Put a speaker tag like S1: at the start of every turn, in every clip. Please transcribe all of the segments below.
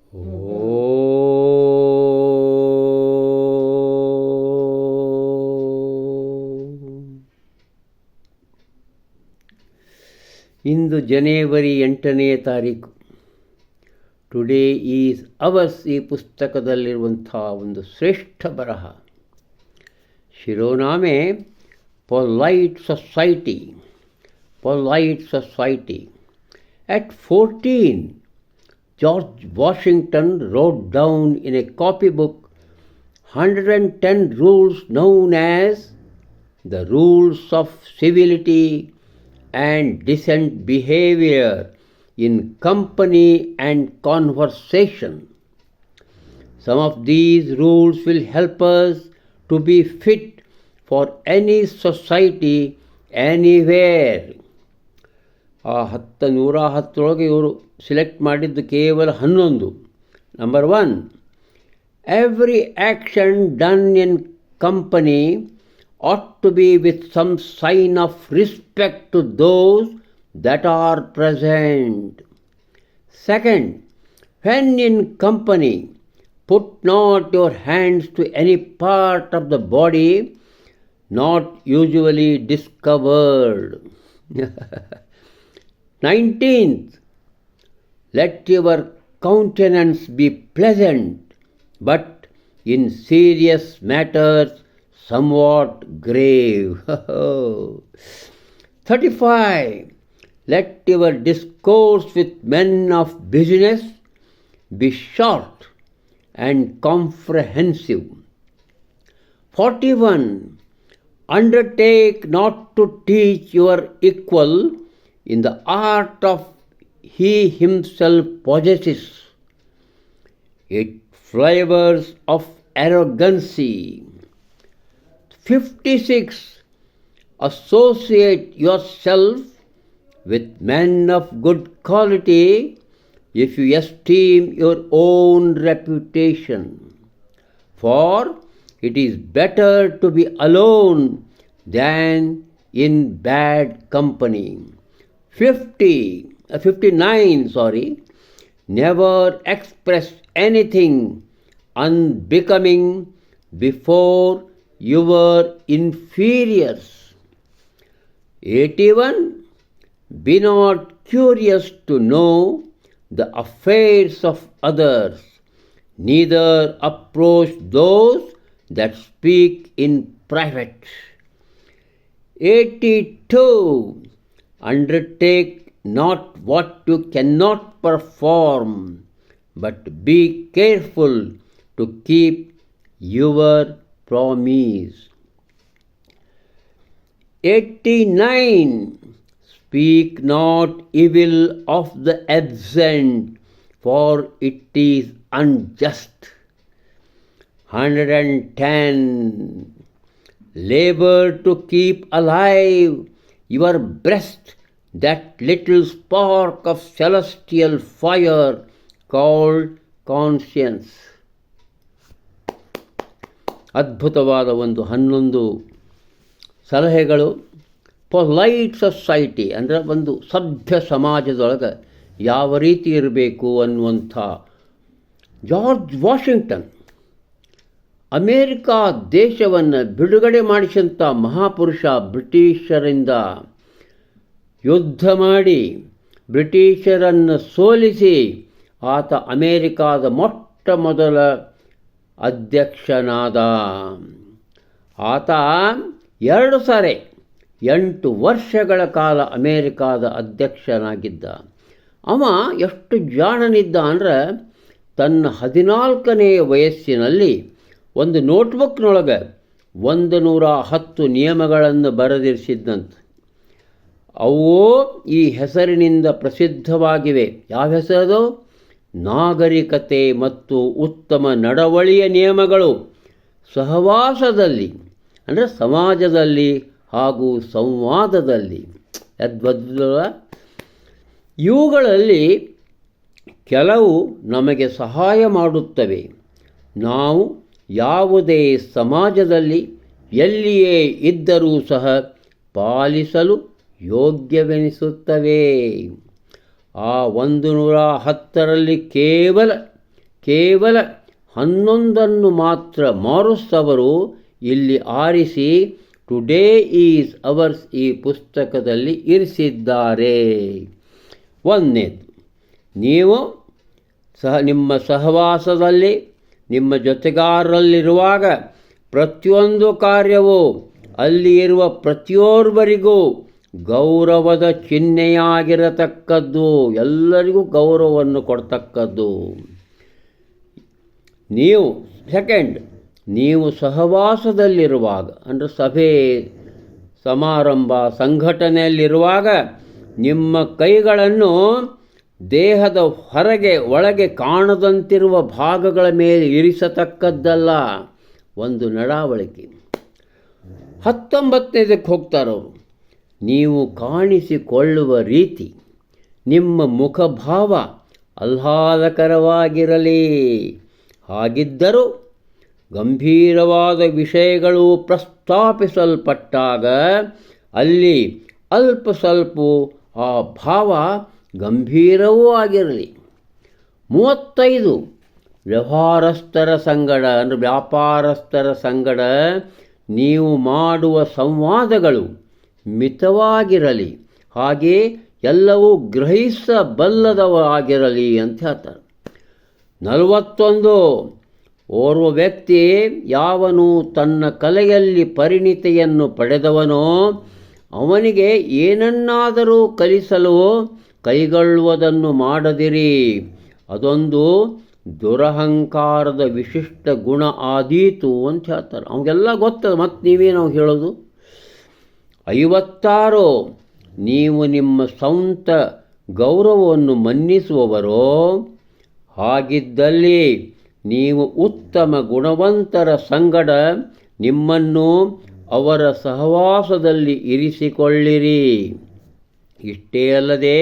S1: ಇಂದು ಜನವರಿ 8ನೇ ತಾರೀಕು. Today is ours ಈ ಪುಸ್ತಕದಲ್ಲಿರುವಂಥ ಒಂದು ಶ್ರೇಷ್ಠ ಬರಹ. ಶಿರೋನಾಮೆ polite society. At 14, George Washington wrote down in a copybook 110 rules known as the Rules of Civility and Decent Behavior in Company and Conversation. Some of these rules will help us to be fit for any society anywhere. ಆ 110 ಇವರು select ಮಾಡಿದ್ದು ಕೇವಲ 11. Number 1, every action done in company ought to be with some sign of respect to those that are present. Second, when in company, put not your hands to any part of the body not usually discovered. 19th, let your countenance be pleasant, but in serious matters somewhat grave. 35, let your discourse with men of business be short and comprehensive. 41, undertake not to teach your equal in the art of he himself possesses. It flavors of arrogancy. 56, associate yourself with men of good quality if you esteem your own reputation, for it is better to be alone than in bad company. 59, never express anything unbecoming before your inferiors. 81, be not curious to know the affairs of others, neither approach those that speak in private. 82, undertake not what you cannot perform, but be careful to keep your promise. 89, speak not evil of the absent, for it is unjust. 110, labor to keep alive your breast that little spark of celestial fire called conscience. ಅದ್ಭುತವಾದ ಒಂದು 11 ಸಲಹೆಗಳು. Polite society ಅಂದರೆ ಒಂದು ಸಭ್ಯ ಸಮಾಜದೊಳಗೆ ಯಾವ ರೀತಿ ಇರಬೇಕು ಅನ್ನುವಂಥ ಜಾರ್ಜ್ ವಾಷಿಂಗ್ಟನ್, ಅಮೇರಿಕಾ ದೇಶವನ್ನು ಬಿಡುಗಡೆ ಮಾಡಿಸಿದಂಥ ಮಹಾಪುರುಷ, ಬ್ರಿಟಿಷರಿಂದ ಯುದ್ಧ ಮಾಡಿ ಬ್ರಿಟಿಷರನ್ನು ಸೋಲಿಸಿ ಆತ ಅಮೇರಿಕಾದ ಮೊಟ್ಟ ಮೊದಲ ಅಧ್ಯಕ್ಷನಾದ. ಆತ 2 ಸಾರಿ 8 ವರ್ಷಗಳ ಕಾಲ ಅಮೇರಿಕಾದ ಅಧ್ಯಕ್ಷನಾಗಿದ್ದ. ಅವ ಎಷ್ಟು ಜಾಣನಿದ್ದ ಅಂದರೆ ತನ್ನ 14ನೇ ವಯಸ್ಸಿನಲ್ಲಿ ಒಂದು ನೋಟ್ಬುಕ್ನೊಳಗೆ 110 ನಿಯಮಗಳನ್ನು ಬರೆದಿರಿಸಿದ್ದಂತೆ. ಅವು ಈ ಹೆಸರಿನಿಂದ ಪ್ರಸಿದ್ಧವಾಗಿವೆ. ಯಾವ ಹೆಸರದು? ನಾಗರಿಕತೆ ಮತ್ತು ಉತ್ತಮ ನಡವಳಿಯ ನಿಯಮಗಳು ಸಹವಾಸದಲ್ಲಿ ಅಂದರೆ ಸಮಾಜದಲ್ಲಿ ಹಾಗೂ ಸಂವಾದದಲ್ಲಿ. ಅದ್ಭುತ. ಇವುಗಳಲ್ಲಿ ಕೆಲವು ನಮಗೆ ಸಹಾಯ ಮಾಡುತ್ತವೆ. ನಾವು ಯಾವುದೇ ಸಮಾಜದಲ್ಲಿ ಎಲ್ಲಿಯೇ ಇದ್ದರೂ ಸಹ ಪಾಲಿಸಲು ಯೋಗ್ಯವೆನಿಸುತ್ತವೆ. ಆ 110ರಲ್ಲಿ ಕೇವಲ ಕೇವಲ 11 ಮಾತ್ರ ಮಾರುಸ್ ಅವರು ಇಲ್ಲಿ ಆರಿಸಿ ಟುಡೇ ಈಸ್ ಅವರ್ಸ್ ಈ ಪುಸ್ತಕದಲ್ಲಿ ಇರಿಸಿದ್ದಾರೆ. ಒಂದನೇದು, ನೀವು ನಿಮ್ಮ ಸಹವಾಸದಲ್ಲಿ ನಿಮ್ಮ ಜೊತೆಗಾರರಲ್ಲಿರುವಾಗ ಪ್ರತಿಯೊಂದು ಕಾರ್ಯವೂ ಅಲ್ಲಿ ಇರುವ ಪ್ರತಿಯೊಬ್ಬರಿಗೂ ಗೌರವದ ಚಿಹ್ನೆಯಾಗಿರತಕ್ಕದ್ದು, ಎಲ್ಲರಿಗೂ ಗೌರವವನ್ನು ಕೊಡ್ತಕ್ಕದ್ದು. ನೀವು ಸಹವಾಸದಲ್ಲಿರುವಾಗ ಅಂದರೆ ಸಭೆ ಸಮಾರಂಭ ಸಂಘಟನೆಯಲ್ಲಿರುವಾಗ ನಿಮ್ಮ ಕೈಗಳನ್ನು ದೇಹದ ಹೊರಗೆ ಒಳಗೆ ಕಾಣದಂತಿರುವ ಭಾಗಗಳ ಮೇಲೆ ಇರಿಸತಕ್ಕದ್ದಲ್ಲ. ಒಂದು ನಡಾವಳಿಕೆ. 19ನೇದಕ್ಕೆ ಹೋಗ್ತಾರವರು. ನೀವು ಕಾಣಿಸಿಕೊಳ್ಳುವ ರೀತಿ, ನಿಮ್ಮ ಮುಖಭಾವ ಆಹ್ಲಾದಕರವಾಗಿರಲಿ. ಹಾಗಿದ್ದರೂ ಗಂಭೀರವಾದ ವಿಷಯಗಳು ಪ್ರಸ್ತಾಪಿಸಲ್ಪಟ್ಟಾಗ ಅಲ್ಲಿ ಅಲ್ಪ ಸ್ವಲ್ಪ ಆ ಭಾವ ಗಂಭೀರವೂ ಆಗಿರಲಿ. 35 ವ್ಯವಹಾರಸ್ಥರ ಸಂಗಡ ಅಂದರೆ ವ್ಯಾಪಾರಸ್ಥರ ಸಂಗಡ ನೀವು ಮಾಡುವ ಸಂವಾದಗಳು ಮಿತವಾಗಿರಲಿ, ಹಾಗೆ ಎಲ್ಲವೂ ಗ್ರಹಿಸಬಲ್ಲದವಾಗಿರಲಿ ಅಂತ ಹೇಳ್ತಾರೆ. 41 ಓರ್ವ ವ್ಯಕ್ತಿ ಯಾವನು ತನ್ನ ಕಲೆಯಲ್ಲಿ ಪರಿಣಿತಿಯನ್ನು ಪಡೆದವನೋ ಅವನಿಗೆ ಏನನ್ನಾದರೂ ಕಲಿಸಲು ಕೈಗೊಳ್ಳುವುದನ್ನು ಮಾಡದಿರಿ. ಅದೊಂದು ದುರಹಂಕಾರದ ವಿಶಿಷ್ಟ ಗುಣ ಆದೀತು ಅಂತ ಹೇಳ್ತಾರೆ. ಅವನಿಗೆಲ್ಲ ಗೊತ್ತದ, ಮತ್ತು ನೀವೇನು ಹೇಳೋದು. 56 ನೀವು ನಿಮ್ಮ ಸ್ವಂತ ಗೌರವವನ್ನು ಮನ್ನಿಸುವವರೋ, ಹಾಗಿದ್ದಲ್ಲಿ ನೀವು ಉತ್ತಮ ಗುಣವಂತರ ಸಂಗಡ ನಿಮ್ಮನ್ನು ಅವರ ಸಹವಾಸದಲ್ಲಿ ಇರಿಸಿಕೊಳ್ಳಿರಿ. ಇಷ್ಟೇ ಅಲ್ಲದೆ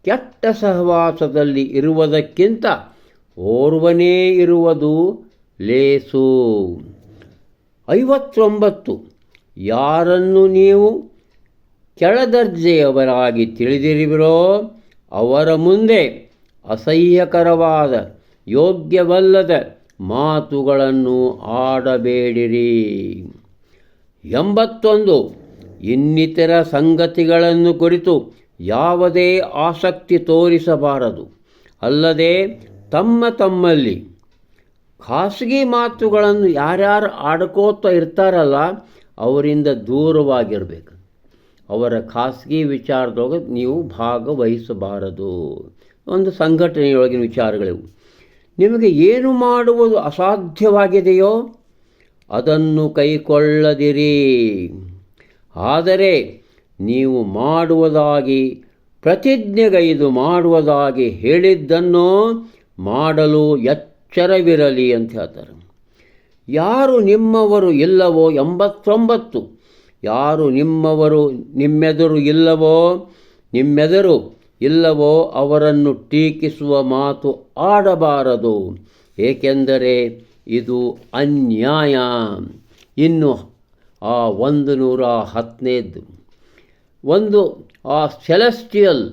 S1: ಕೆಟ್ಟ ಸಹವಾಸದಲ್ಲಿ ಇರುವುದಕ್ಕಿಂತ ಓರ್ವನೇ ಇರುವುದು ಲೇಸು. 59 ಯಾರನ್ನು ನೀವು ಕೆಳದರ್ಜೆಯವರಾಗಿ ತಿಳಿದಿರುವಿರೋ ಅವರ ಮುಂದೆ ಅಸಹ್ಯಕರವಾದ ಯೋಗ್ಯವಲ್ಲದ ಮಾತುಗಳನ್ನು ಆಡಬೇಡಿರಿ. 81 ಇನ್ನಿತರ ಸಂಗತಿಗಳನ್ನು ಕುರಿತು ಯಾವುದೇ ಆಸಕ್ತಿ ತೋರಿಸಬಾರದು. ಅಲ್ಲದೆ ತಮ್ಮಲ್ಲಿ ಖಾಸಗಿ ಮಾತುಗಳನ್ನು ಯಾರ್ಯಾರು ಆಡ್ಕೋತಾ ಇರ್ತಾರಲ್ಲ ಅವರಿಂದ ದೂರವಾಗಿರಬೇಕು. ಅವರ ಖಾಸಗಿ ವಿಚಾರದೊಳಗೆ ನೀವು ಭಾಗವಹಿಸಬಾರದು. ಒಂದು ಸಂಘಟನೆಯೊಳಗಿನ ವಿಚಾರಗಳಿವು. ನಿಮಗೆ ಏನು ಮಾಡುವುದು ಅಸಾಧ್ಯವಾಗಿದೆಯೋ ಅದನ್ನು ಕೈಕೊಳ್ಳದಿರಿ. ಆದರೆ ನೀವು ಮಾಡುವುದಾಗಿ ಪ್ರತಿಜ್ಞೆಗೈದು ಮಾಡುವುದಾಗಿ ಹೇಳಿದ್ದನ್ನು ಮಾಡಲು ಎಚ್ಚರವಿರಲಿ ಅಂತ ಹೇಳ್ತಾರೆ. ಯಾರು ನಿಮ್ಮವರು ಇಲ್ಲವೋ 89 ಯಾರು ನಿಮ್ಮೆದುರು ಇಲ್ಲವೋ ಅವರನ್ನು ಟೀಕಿಸುವ ಮಾತು ಆಡಬಾರದು, ಏಕೆಂದರೆ ಇದು ಅನ್ಯಾಯ. ಇನ್ನು ಆ 110 ಆ ಸೆಲೆಸ್ಟಿಯಲ್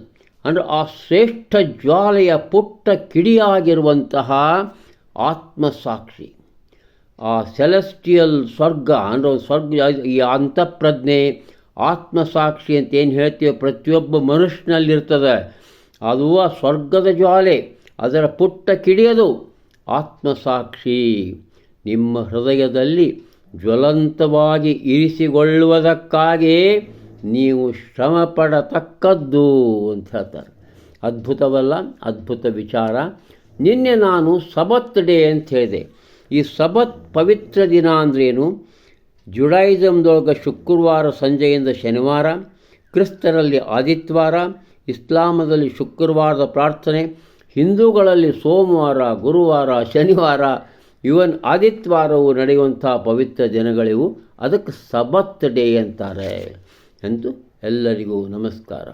S1: ಅಂದರೆ ಆ ಶ್ರೇಷ್ಠ ಜ್ವಾಲೆಯ ಪುಟ್ಟ ಕಿಡಿಯಾಗಿರುವಂತಹ ಆತ್ಮಸಾಕ್ಷಿ, ಆ ಸೆಲೆಸ್ಟಿಯಲ್ ಸ್ವರ್ಗ ಅಂದರೆ ಈ ಅಂತಃಪ್ರಜ್ಞೆ ಆತ್ಮಸಾಕ್ಷಿ ಅಂತ ಏನು ಹೇಳ್ತೀವಿ ಪ್ರತಿಯೊಬ್ಬ ಮನುಷ್ಯನಲ್ಲಿರ್ತದೆ. ಅದು ಆ ಸ್ವರ್ಗದ ಜ್ವಾಲೆ, ಅದರ ಪುಟ್ಟ ಕಿಡಿಯದು ಆತ್ಮಸಾಕ್ಷಿ ನಿಮ್ಮ ಹೃದಯದಲ್ಲಿ ಜ್ವಲಂತವಾಗಿ ಇರಿಸಿಕೊಳ್ಳುವುದಕ್ಕಾಗಿ ನೀವು ಶ್ರಮ ಪಡತಕ್ಕದ್ದು ಅಂತ ಹೇಳ್ತಾರೆ. ಅದ್ಭುತವಲ್ಲ? ಅದ್ಭುತ ವಿಚಾರ. ನಿನ್ನೆ ನಾನು ಸಬತ್ ಡೇ ಅಂತ ಹೇಳಿದೆ. ಈ ಸಬತ್ ಪವಿತ್ರ ದಿನ ಅಂದ್ರೇನು? ಜುಡಾಯಿಸಮ್ದೊಳಗೆ ಶುಕ್ರವಾರ ಸಂಜೆಯಿಂದ ಶನಿವಾರ, ಕ್ರಿಸ್ತರಲ್ಲಿ ಆದಿತ್ಯವಾರ, ಇಸ್ಲಾಮದಲ್ಲಿ ಶುಕ್ರವಾರದ ಪ್ರಾರ್ಥನೆ, ಹಿಂದೂಗಳಲ್ಲಿ ಸೋಮವಾರ, ಗುರುವಾರ, ಶನಿವಾರ, ಇವನ್ ಆದಿತ್ಯವಾರವು ನಡೆಯುವಂಥ ಪವಿತ್ರ ದಿನಗಳಿವು. ಅದಕ್ಕೆ ಸಬತ್ ಡೇ ಅಂತಾರೆ. ಎಂದು ಎಲ್ಲರಿಗೂ ನಮಸ್ಕಾರ.